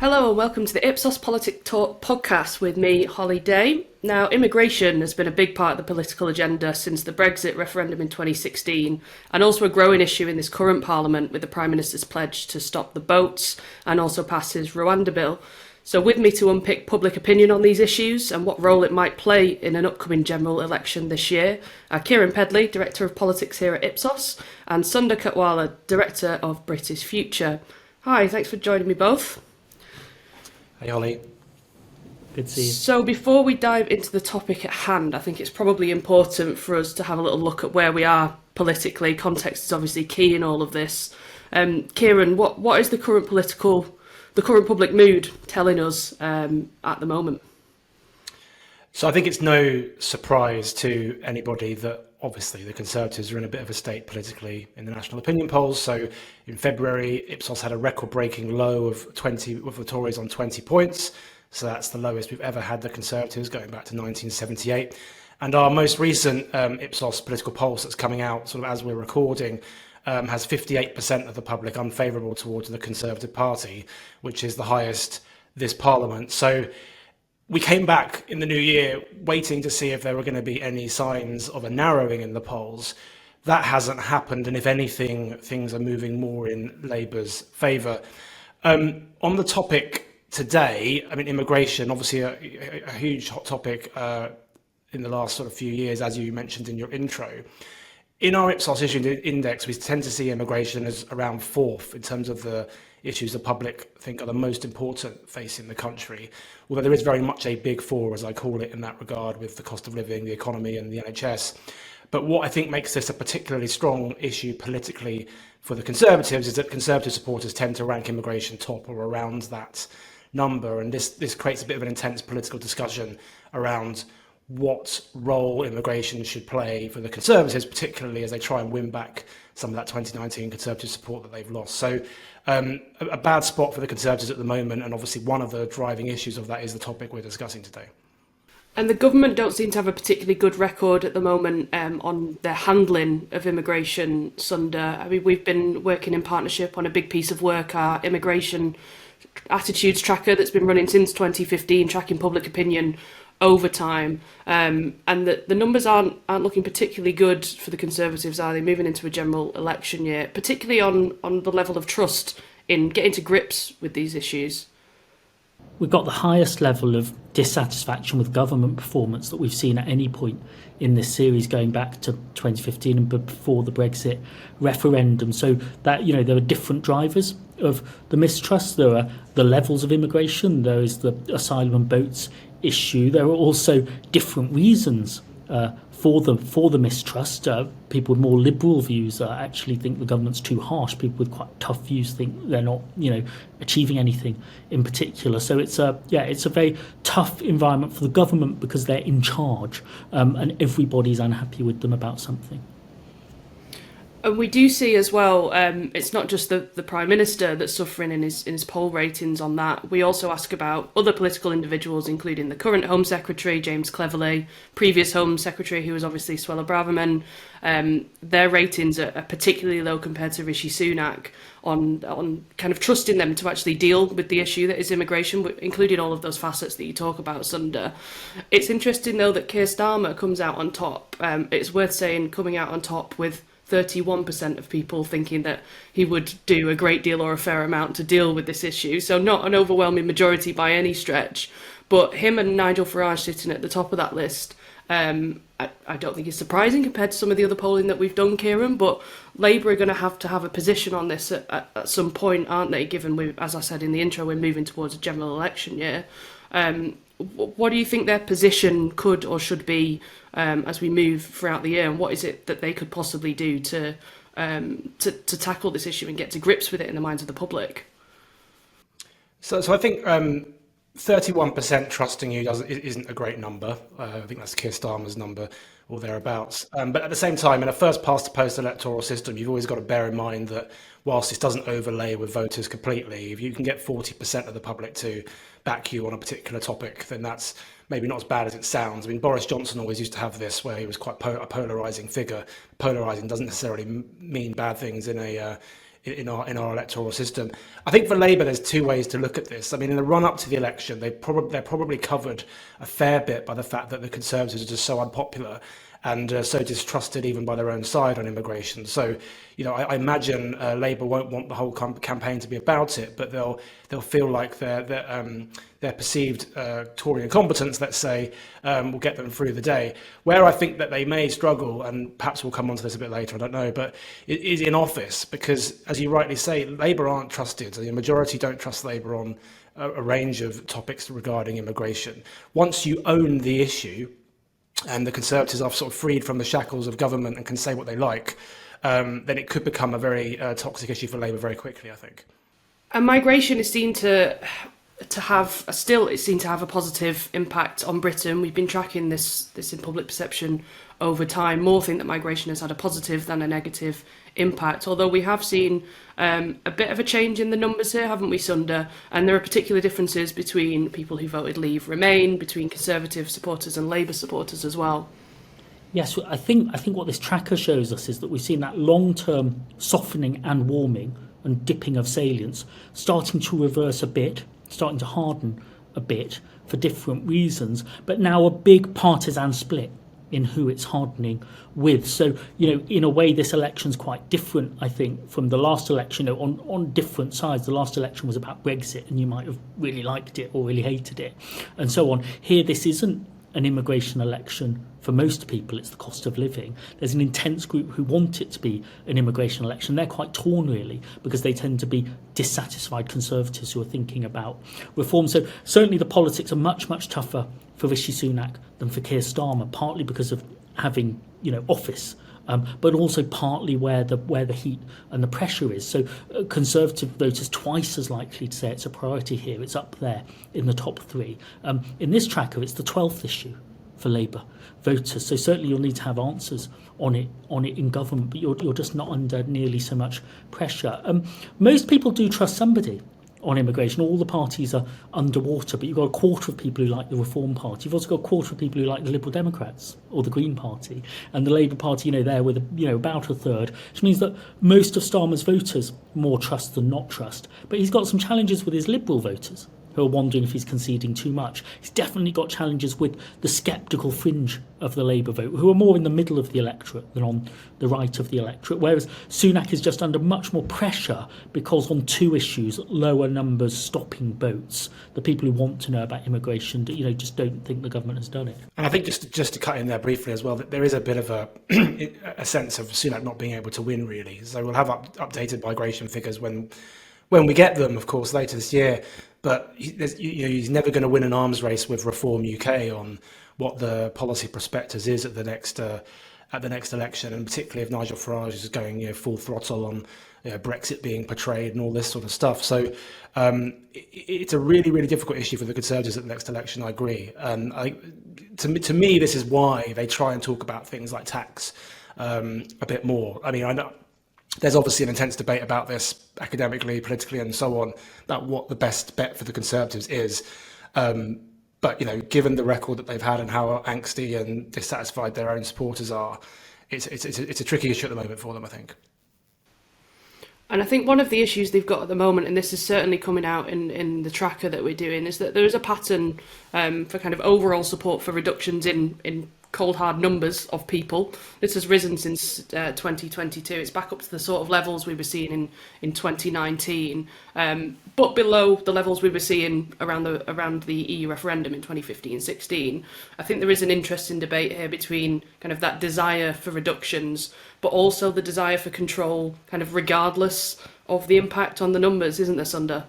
Hello and welcome to the Ipsos Politic Talk podcast with me, Holly.day. Now, immigration has been a big part of the political agenda since the Brexit referendum in 2016, and also a growing issue in this current parliament with the Prime Minister's pledge to stop the boats and also pass his Rwanda bill. So with me to unpick public opinion on these issues and what role it might play in an upcoming general election this year are keiran.pedley, Director of Politics here at Ipsos, and Sunder Katwala, Director of British Future. Hi, thanks for joining me both. Hey Ollie. Good to see you. So before we dive into the topic at hand, I think it's probably important for us to have a little look at where we are politically. Context is obviously key in all of this. Keiran, what is the current public mood telling us at the moment? So I think it's no surprise to anybody that obviously the Conservatives are in a bit of a state politically in the national opinion polls. So in February, Ipsos had a record-breaking low of 20 with the Tories on 20 points. So that's the lowest we've ever had the Conservatives going back to 1978. And our most recent Ipsos political pulse that's coming out sort of as we're recording has 58% of the public unfavourable towards the Conservative Party, which is the highest this Parliament. So we came back in the new year waiting to see if there were going to be any signs of a narrowing in the polls. That hasn't happened, and if anything, things are moving more in Labour's favour. On the topic today, I mean, immigration, obviously a huge hot topic in the last sort of few years, as you mentioned in your intro. In our Ipsos issue index, we tend to see immigration as around fourth in terms of the issues the public think are the most important facing the country, although there is very much a big four, as I call it, in that regard, with the cost of living, the economy and the NHS. But what I think makes this a particularly strong issue politically for the Conservatives is that Conservative supporters tend to rank immigration top or around that number, and this creates a bit of an intense political discussion around what role immigration should play for the Conservatives, particularly as they try and win back some of that 2019 Conservative support that they've lost. So a bad spot for the Conservatives at the moment, and obviously one of the driving issues of that is the topic we're discussing today. And the government don't seem to have a particularly good record at the moment on their handling of immigration, Sunder. I mean, we've been working in partnership on a big piece of work, our immigration attitudes tracker that's been running since 2015, tracking public opinion over time, and the numbers aren't looking particularly good for the Conservatives, are they, moving into a general election year, particularly on the level of trust in getting to grips with these issues? We've got the highest level of dissatisfaction with government performance that we've seen at any point in this series, going back to 2015 and before the Brexit referendum. So that, you know, there are different drivers of the mistrust. There are the levels of immigration, there is the asylum and boats issue. There are also different reasons for the mistrust. People with more liberal views actually think the government's too harsh. People with quite tough views think they're not, achieving anything in particular. So it's a very tough environment for the government because they're in charge, and everybody's unhappy with them about something. And we do see as well, it's not just the Prime Minister that's suffering in his poll ratings on that. We also ask about other political individuals, including the current Home Secretary, James Cleverly, previous Home Secretary, who was obviously Suella Braverman. Their ratings are particularly low compared to Rishi Sunak on kind of trusting them to actually deal with the issue that is immigration, including all of those facets that you talk about, Sunder. It's interesting, though, that Keir Starmer comes out on top. It's worth saying, coming out on top with 31% of people thinking that he would do a great deal or a fair amount to deal with this issue. So not an overwhelming majority by any stretch. But him and Nigel Farage sitting at the top of that list, I don't think is surprising compared to some of the other polling that we've done, Keiran. But Labour are going to have a position on this at some point, aren't they, given, as I said in the intro, we're moving towards a general election year. What do you think their position could or should be as we move throughout the year, and what is it that they could possibly do to tackle this issue and get to grips with it in the minds of the public? So I think 31% trusting you isn't a great number. I think that's Keir Starmer's number or thereabouts. But at the same time, in a first past the post electoral system, you've always got to bear in mind that whilst this doesn't overlay with voters completely, if you can get 40% of the public to back you on a particular topic, then that's maybe not as bad as it sounds. I mean, Boris Johnson always used to have this where he was quite a polarising figure. Polarising doesn't necessarily mean bad things in in our electoral system. I think for Labour, there's two ways to look at this. I mean, in the run up to the election, they're probably covered a fair bit by the fact that the Conservatives are just so unpopular and so distrusted even by their own side on immigration. So, I imagine Labour won't want the whole campaign to be about it, but they'll feel like their perceived Tory incompetence, let's say, will get them through the day. Where I think that they may struggle, and perhaps we'll come on to this a bit later, I don't know, but it is in office, because, as you rightly say, Labour aren't trusted. The majority don't trust Labour on a range of topics regarding immigration. Once you own the issue, and the Conservatives are sort of freed from the shackles of government and can say what they like, then it could become a very toxic issue for Labour very quickly, I think. And migration is seen to have a positive impact on Britain. We've been tracking this in public perception over time. More think that migration has had a positive than a negative impact, although we have seen a bit of a change in the numbers here, haven't we, Sunder? And there are particular differences between people who voted Leave Remain, between Conservative supporters and Labour supporters as well. Yes, I think what this tracker shows us is that we've seen that long-term softening and warming and dipping of salience starting to reverse a bit, starting to harden a bit for different reasons, but now a big partisan split in who it's hardening with. So, in a way, this election's quite different, I think, from the last election. On different sides. The last election was about Brexit, and you might have really liked it or really hated it, and so on. Here, this isn't an immigration election for most people. It's the cost of living. There's an intense group who want it to be an immigration election. They're quite torn, really, because they tend to be dissatisfied Conservatives who are thinking about reform. So certainly the politics are much, much tougher for Rishi Sunak than for Keir Starmer, partly because of having, office, but also partly where the heat and the pressure is. So Conservative voters twice as likely to say it's a priority here. It's up there in the top three. In this tracker, it's the 12th issue for Labour voters. So certainly you'll need to have answers on it in government, but you're just not under nearly so much pressure. Most people do trust somebody on immigration. All the parties are underwater, but you've got a quarter of people who like the Reform Party. You've also got a quarter of people who like the Liberal Democrats or the Green Party, and the Labour Party, there with about a third, which means that most of Starmer's voters more trust than not trust. But he's got some challenges with his Liberal voters, who are wondering if he's conceding too much. He's definitely got challenges with the sceptical fringe of the Labour vote, who are more in the middle of the electorate than on the right of the electorate, whereas Sunak is just under much more pressure because on two issues, lower numbers stopping votes, the people who want to know about immigration, just don't think the government has done it. And I think just to cut in there briefly as well, that there is a bit of a sense of Sunak not being able to win, really. So we'll have updated migration figures when we get them, of course, later this year. But he's never going to win an arms race with Reform UK on what the policy prospectus is at the next election, and particularly if Nigel Farage is going full throttle on Brexit being portrayed and all this sort of stuff. So it's a really, really difficult issue for the Conservatives at the next election. I agree, and to me, this is why they try and talk about things like tax a bit more. I mean, I know there's obviously an intense debate about this academically, politically, and so on, about what the best bet for the Conservatives is. But, given the record that they've had and how angsty and dissatisfied their own supporters are, it's a tricky issue at the moment for them, I think. And I think one of the issues they've got at the moment, and this is certainly coming out in the tracker that we're doing, is that there is a pattern for kind of overall support for reductions in cold hard numbers of people. This has risen since 2022. It's back up to the sort of levels we were seeing in 2019, but below the levels we were seeing around the EU referendum in 2015-16. I think there is an interesting debate here between kind of that desire for reductions, but also the desire for control, kind of regardless of the impact on the numbers, isn't there, Sunder?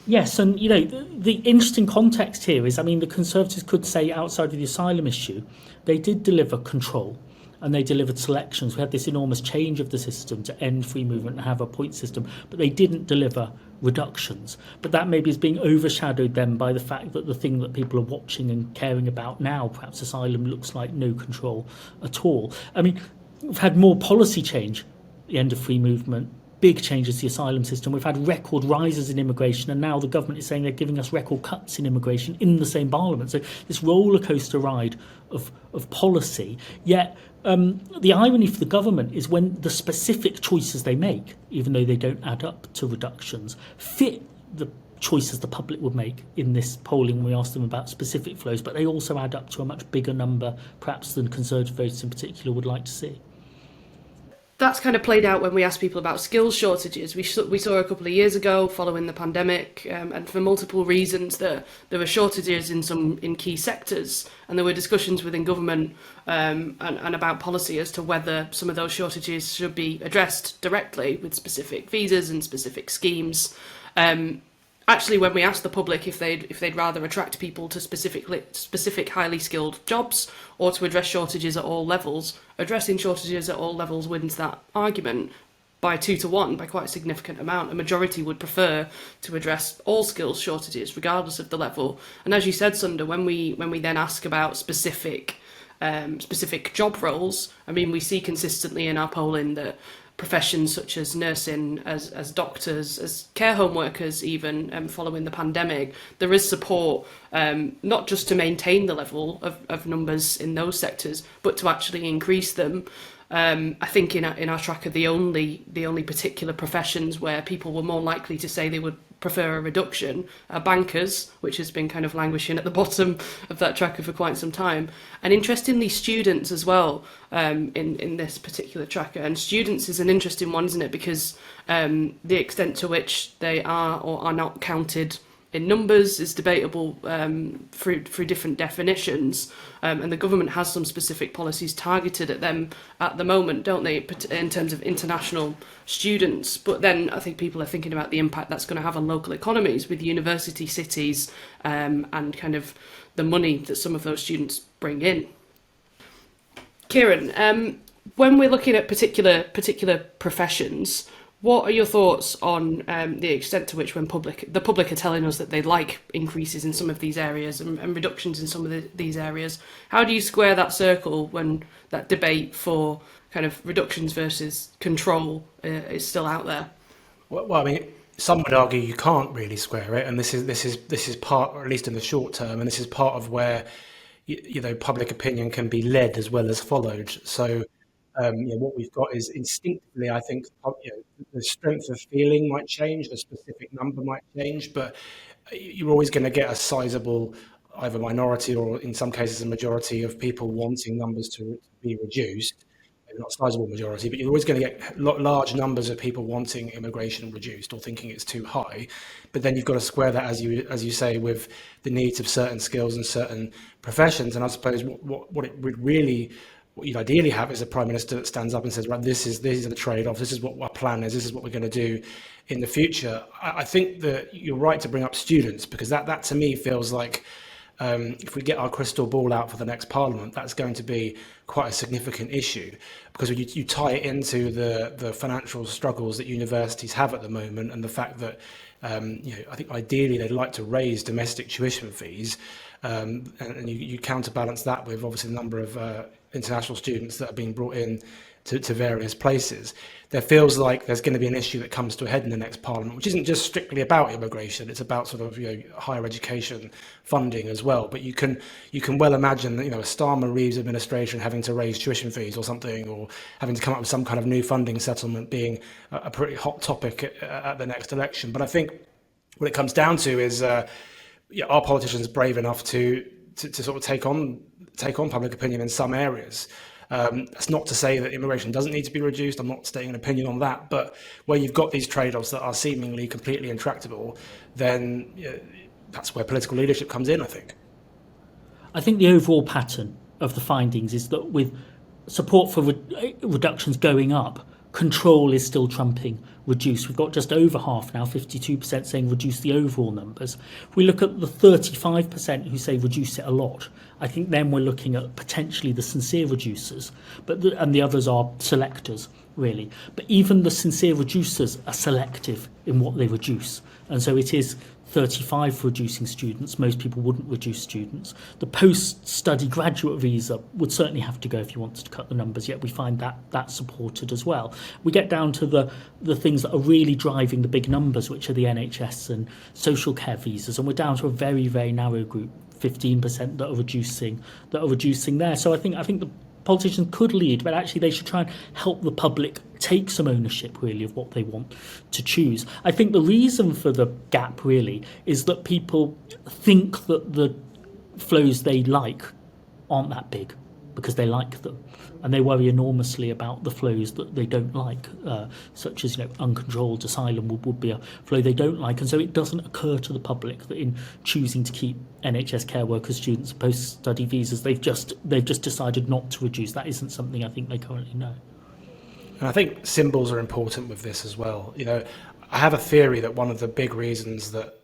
Yes, and the interesting context here is, the Conservatives could say, outside of the asylum issue, they did deliver control and they delivered selections. We had this enormous change of the system to end free movement and have a point system, but they didn't deliver reductions. But that maybe is being overshadowed then by the fact that the thing that people are watching and caring about now, perhaps asylum, looks like no control at all. We've had more policy change at the end of free movement, big changes to the asylum system. We've had record rises in immigration, and now the government is saying they're giving us record cuts in immigration in the same parliament. So this roller coaster ride of policy. Yet the irony for the government is when the specific choices they make, even though they don't add up to reductions, fit the choices the public would make in this polling when we ask them about specific flows, but they also add up to a much bigger number, perhaps, than Conservative voters in particular would like to see. That's kind of played out when we asked people about skills shortages. We saw a couple of years ago, following the pandemic, and for multiple reasons, that there were shortages in key sectors, and there were discussions within government and about policy as to whether some of those shortages should be addressed directly with specific visas and specific schemes. Actually, when we asked the public if they'd rather attract people to specific highly skilled jobs or to address shortages at all levels, addressing shortages at all levels wins that argument by 2-1, by quite a significant amount. A majority would prefer to address all skills shortages, regardless of the level. And as you said, Sunder, when we then ask about specific job roles, I mean, we see consistently in our polling that professions such as nursing, as doctors, as care home workers, even following the pandemic, there is support not just to maintain the level of numbers in those sectors, but to actually increase them. I think in our tracker, the only particular professions where people were more likely to say they would prefer a reduction are bankers, which has been kind of languishing at the bottom of that tracker for quite some time, and interestingly students as well, in this particular tracker. And students is an interesting one, isn't it, because the extent to which they are or are not counted in numbers is debatable through different definitions, and the government has some specific policies targeted at them at the moment, don't they, in terms of international students. But then I think people are thinking about the impact that's going to have on local economies with university cities and kind of the money that some of those students bring in. Keiran, when we're looking at particular professions, what are your thoughts on the extent to which when the public are telling us that they'd like increases in some of these areas and reductions in some of these areas? How do you square that circle when that debate for kind of reductions versus control is still out there? Well, I mean, some would argue you can't really square it, and this is part, or at least in the short term, and this is part of where public opinion can be led as well as followed. So. What we've got is instinctively, I think, the strength of feeling might change, a specific number might change, but you're always going to get a sizable, either minority or in some cases a majority of people wanting numbers to be reduced. Maybe not a sizable majority, but you're always going to get large numbers of people wanting immigration reduced or thinking it's too high. But then you've got to square that, as you say, with the needs of certain skills and certain professions. And I suppose what you'd ideally have is a prime minister that stands up and says, right, these are the trade-offs, this is what our plan is, this is what we're going to do in the future. I think that you're right to bring up students, because that to me feels like if we get our crystal ball out for the next parliament, that's going to be quite a significant issue, because when you tie it into the financial struggles that universities have at the moment, and the fact that I think ideally they'd like to raise domestic tuition fees, and you counterbalance that with obviously the number of international students that are being brought in to various places. There feels like there's going to be an issue that comes to a head in the next parliament, which isn't just strictly about immigration. It's about sort of higher education funding as well. But you can well imagine that a Starmer Reeves administration having to raise tuition fees or something, or having to come up with some kind of new funding settlement being a pretty hot topic at the next election. But I think what it comes down to is are politicians brave enough to sort of take on public opinion in some areas. That's not to say that immigration doesn't need to be reduced. I'm not stating an opinion on that, but where you've got these trade-offs that are seemingly completely intractable, then that's where political leadership comes in, I think. I think the overall pattern of the findings is that with support for reductions going up, control is still trumping reduce. We've got just over half now, 52% saying reduce the overall numbers. If we look at the 35% who say reduce it a lot, I think then we're looking at potentially the sincere reducers, and the others are selectors, really. But even the sincere reducers are selective in what they reduce. And so it is 35 for reducing students. Most people wouldn't reduce students. The post-study graduate visa would certainly have to go if you wanted to cut the numbers, yet we find that supported as well. We get down to the things that are really driving the big numbers, which are the NHS and social care visas, and we're down to a very, very narrow group, 15% that are reducing there. So I think the politicians could lead, but actually they should try and help the public take some ownership really of what they want to choose. I think the reason for the gap really is that people think that the flows they like aren't that big because they like them, and they worry enormously about the flows that they don't like, such as uncontrolled asylum would be a flow they don't like, and so it doesn't occur to the public that in choosing to keep NHS care workers, students, post-study visas, they've just decided not to reduce. That isn't something I think they currently know. And I think symbols are important with this as well. I have a theory that one of the big reasons that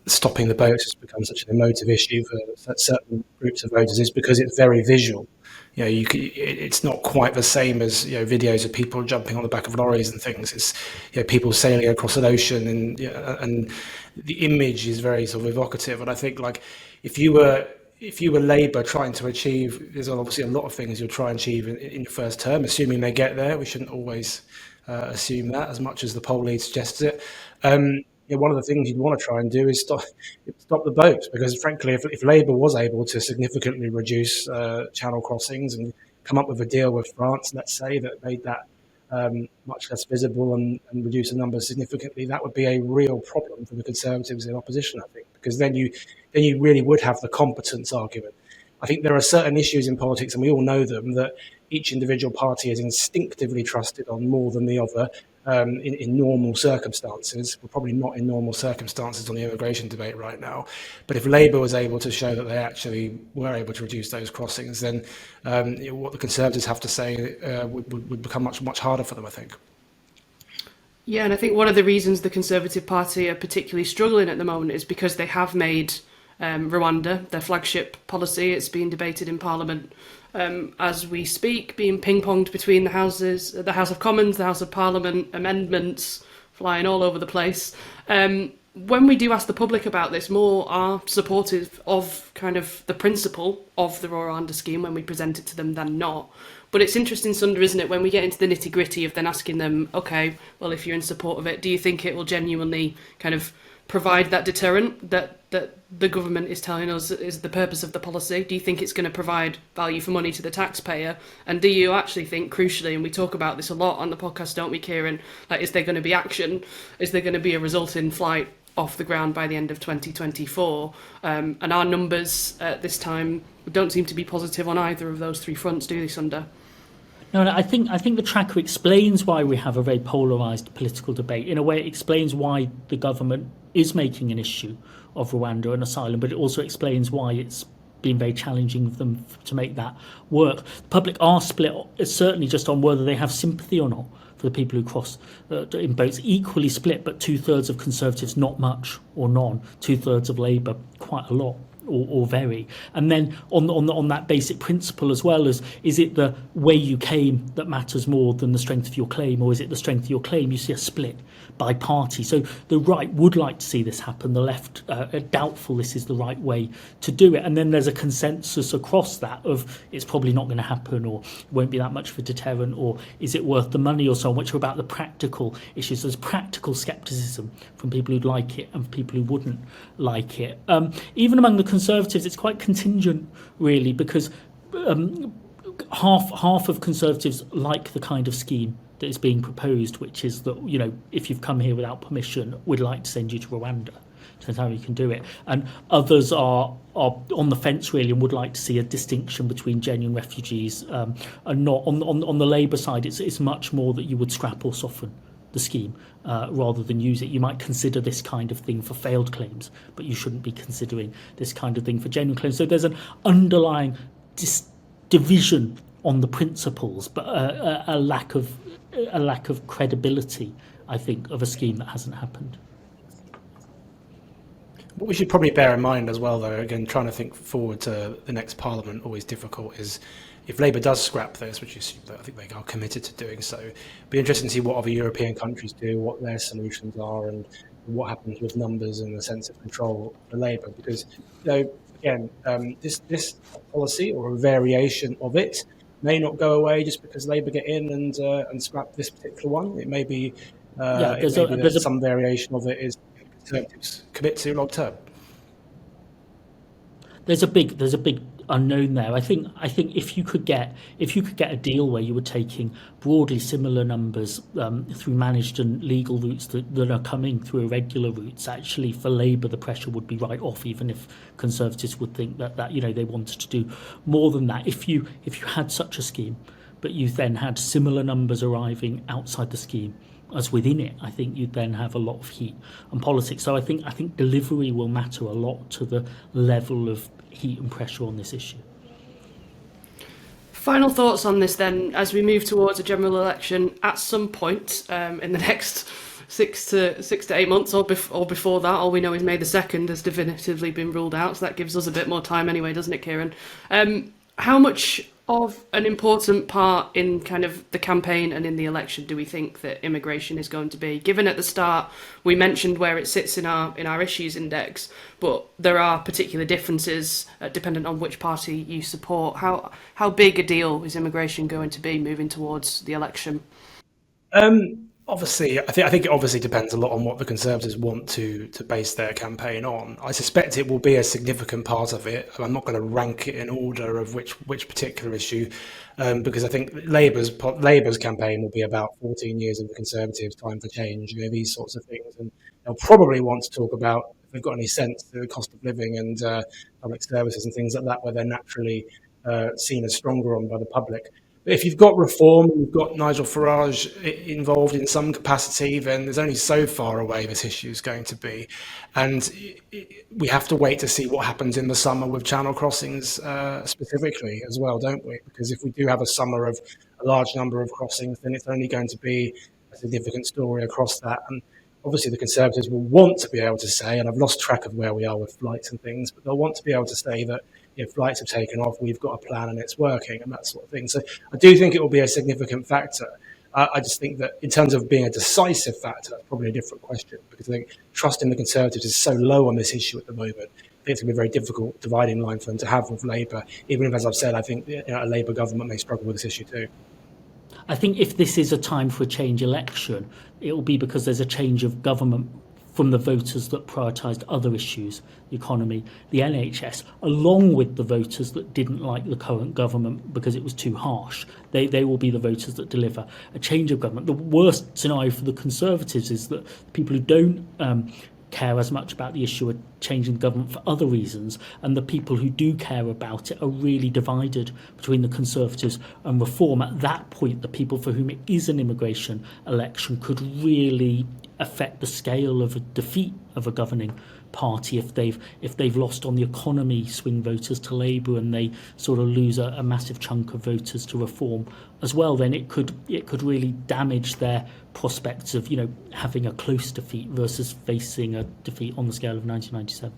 stopping the boats has become such an emotive issue for certain groups of voters is because it's very visual. It's not quite the same as videos of people jumping on the back of lorries and things. It's people sailing across an ocean, and the image is very sort of evocative. And I think if you were Labour trying to achieve, there's obviously a lot of things you'll try and achieve in your first term, assuming they get there. We shouldn't always assume that as much as the poll lead suggests it. One of the things you'd want to try and do is stop the boats, because frankly, if Labour was able to significantly reduce channel crossings and come up with a deal with France, let's say, that made that much less visible and reduce the numbers significantly, that would be a real problem for the Conservatives in opposition, I think, because then you really would have the competence argument. I think there are certain issues in politics, and we all know them, that each individual party is instinctively trusted on more than the other. In normal circumstances. We're probably not in normal circumstances on the immigration debate right now. But if Labour was able to show that they actually were able to reduce those crossings, then what the Conservatives have to say would become much, much harder for them, I think. Yeah, and I think one of the reasons the Conservative Party are particularly struggling at the moment is because they have made Rwanda their flagship policy. It's being debated in Parliament as we speak, being ping-ponged between the houses, the House of Commons, the House of Parliament, amendments flying all over the place. When we do ask the public about this, more are supportive of kind of the principle of the Rwanda scheme when we present it to them than not. But it's interesting, Sunder, isn't it, when we get into the nitty-gritty of then asking them, okay, well, if you're in support of it, do you think it will genuinely kind of provide that deterrent that the government is telling us is the purpose of the policy? Do you think it's going to provide value for money to the taxpayer? And do you actually think, crucially, and we talk about this a lot on the podcast, don't we, Keiran, is there going to be action? Is there going to be a resulting flight off the ground by the end of 2024? And our numbers at this time don't seem to be positive on either of those three fronts, do they, Sunder? No, I think the tracker explains why we have a very polarised political debate. In a way, it explains why the government is making an issue of Rwanda and asylum, but it also explains why it's been very challenging for them to make that work. The public are split, certainly just on whether they have sympathy or not for the people who cross in boats. Equally split, but 2/3 of Conservatives, not much or none. 2/3 of Labour, quite a lot. Or very. And then on that basic principle as well, is it the way you came that matters more than the strength of your claim, or is it the strength of your claim? You see a split by party. So the right would like to see this happen. The left are doubtful this is the right way to do it. And then there's a consensus across that of it's probably not going to happen, or it won't be that much of a deterrent, or is it worth the money, or so on, which are about the practical issues. There's practical scepticism from people who'd like it and people who wouldn't like it. Even among the Conservatives, it's quite contingent, really, because half of Conservatives like the kind of scheme that is being proposed, which is that, if you've come here without permission, we'd like to send you to Rwanda. Depends how you can do it. And others are on the fence, really, and would like to see a distinction between genuine refugees and not. On the Labour side, it's much more that you would scrap or soften the scheme rather than use it. You might consider this kind of thing for failed claims, but you shouldn't be considering this kind of thing for genuine claims. So there's an underlying division on the principles, but a lack of credibility, I think, of a scheme that hasn't happened. What we should probably bear in mind as well, though, again, trying to think forward to the next Parliament, always difficult, is if Labour does scrap this, which is, I think they are committed to doing so, it'd be interesting to see what other European countries do, what their solutions are, and what happens with numbers and the sense of control for Labour. Because, again, this policy or a variation of it may not go away just because Labour get in and scrap this particular one. It may be that some variation of it is Conservatives commit to long term. There's a big unknown there. I think if you could get a deal where you were taking broadly similar numbers through managed and legal routes that are coming through irregular routes, actually for Labour the pressure would be right off, even if Conservatives would think that they wanted to do more than that. If you had such a scheme, but you then had similar numbers arriving outside the scheme as within it, I think you'd then have a lot of heat on politics. So I think delivery will matter a lot to the level of heat and pressure on this issue. Final thoughts on this then, as we move towards a general election at some point in the next 6 to 8 months or before that. All we know is May the 2nd has definitively been ruled out, so that gives us a bit more time anyway, doesn't it, Keiran? How much of an important part in kind of the campaign and in the election do we think that immigration is going to be? Given at the start we mentioned where it sits in our issues index, but there are particular differences dependent on which party you support. How big a deal is immigration going to be moving towards the election? Obviously, I think it obviously depends a lot on what the Conservatives want to base their campaign on. I suspect it will be a significant part of it. I'm not going to rank it in order of which particular issue, because I think Labour's campaign will be about 14 years of the Conservatives' time for change, these sorts of things, and they'll probably want to talk about, if they've got any sense, the cost of living and public services and things like that, where they're naturally seen as stronger on by the public. But if you've got reform, you've got Nigel Farage involved in some capacity, then there's only so far away this issue is going to be. And we have to wait to see what happens in the summer with channel crossings specifically as well, don't we? Because if we do have a summer of a large number of crossings, then it's only going to be a significant story across that. And obviously the Conservatives will want to be able to say, and I've lost track of where we are with flights and things, but they'll want to be able to say that if flights have taken off, we've got a plan and it's working and that sort of thing. So I do think it will be a significant factor. I just think that in terms of being a decisive factor, that's probably a different question, because I think trust in the Conservatives is so low on this issue at the moment. I think it's going to be a very difficult dividing line for them to have with Labour, even if, as I've said, I think a Labour government may struggle with this issue too. I think if this is a time for a change election, it will be because there's a change of government from the voters that prioritised other issues, the economy, the NHS, along with the voters that didn't like the current government because it was too harsh. They will be the voters that deliver a change of government. The worst scenario for the Conservatives is that people who don't care as much about the issue of changing the government for other reasons, and the people who do care about it are really divided between the Conservatives and Reform. At that point, the people for whom it is an immigration election could really affect the scale of a defeat of a governing party if they've lost on the economy, swing voters to Labour, and they sort of lose a massive chunk of voters to Reform as well. Then it could really damage their prospects of having a close defeat versus facing a defeat on the scale of 1997.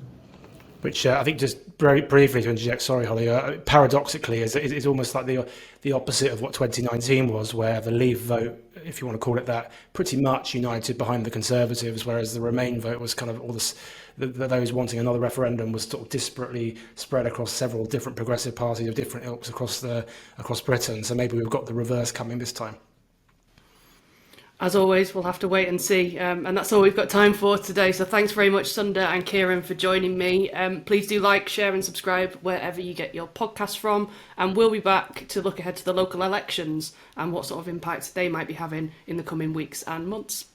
Which I think, just very briefly to interject, sorry, Holly, paradoxically is almost like the opposite of what 2019 was, where the Leave vote, if you want to call it that, pretty much united behind the Conservatives, whereas the Remain vote was kind of all this, those wanting another referendum was sort of disparately spread across several different progressive parties of different ilks across Britain. So maybe we've got the reverse coming this time. As always, we'll have to wait and see. And that's all we've got time for today. So thanks very much, Sunder and Keiran, for joining me. Please do like, share and subscribe wherever you get your podcasts from. And we'll be back to look ahead to the local elections and what sort of impact they might be having in the coming weeks and months.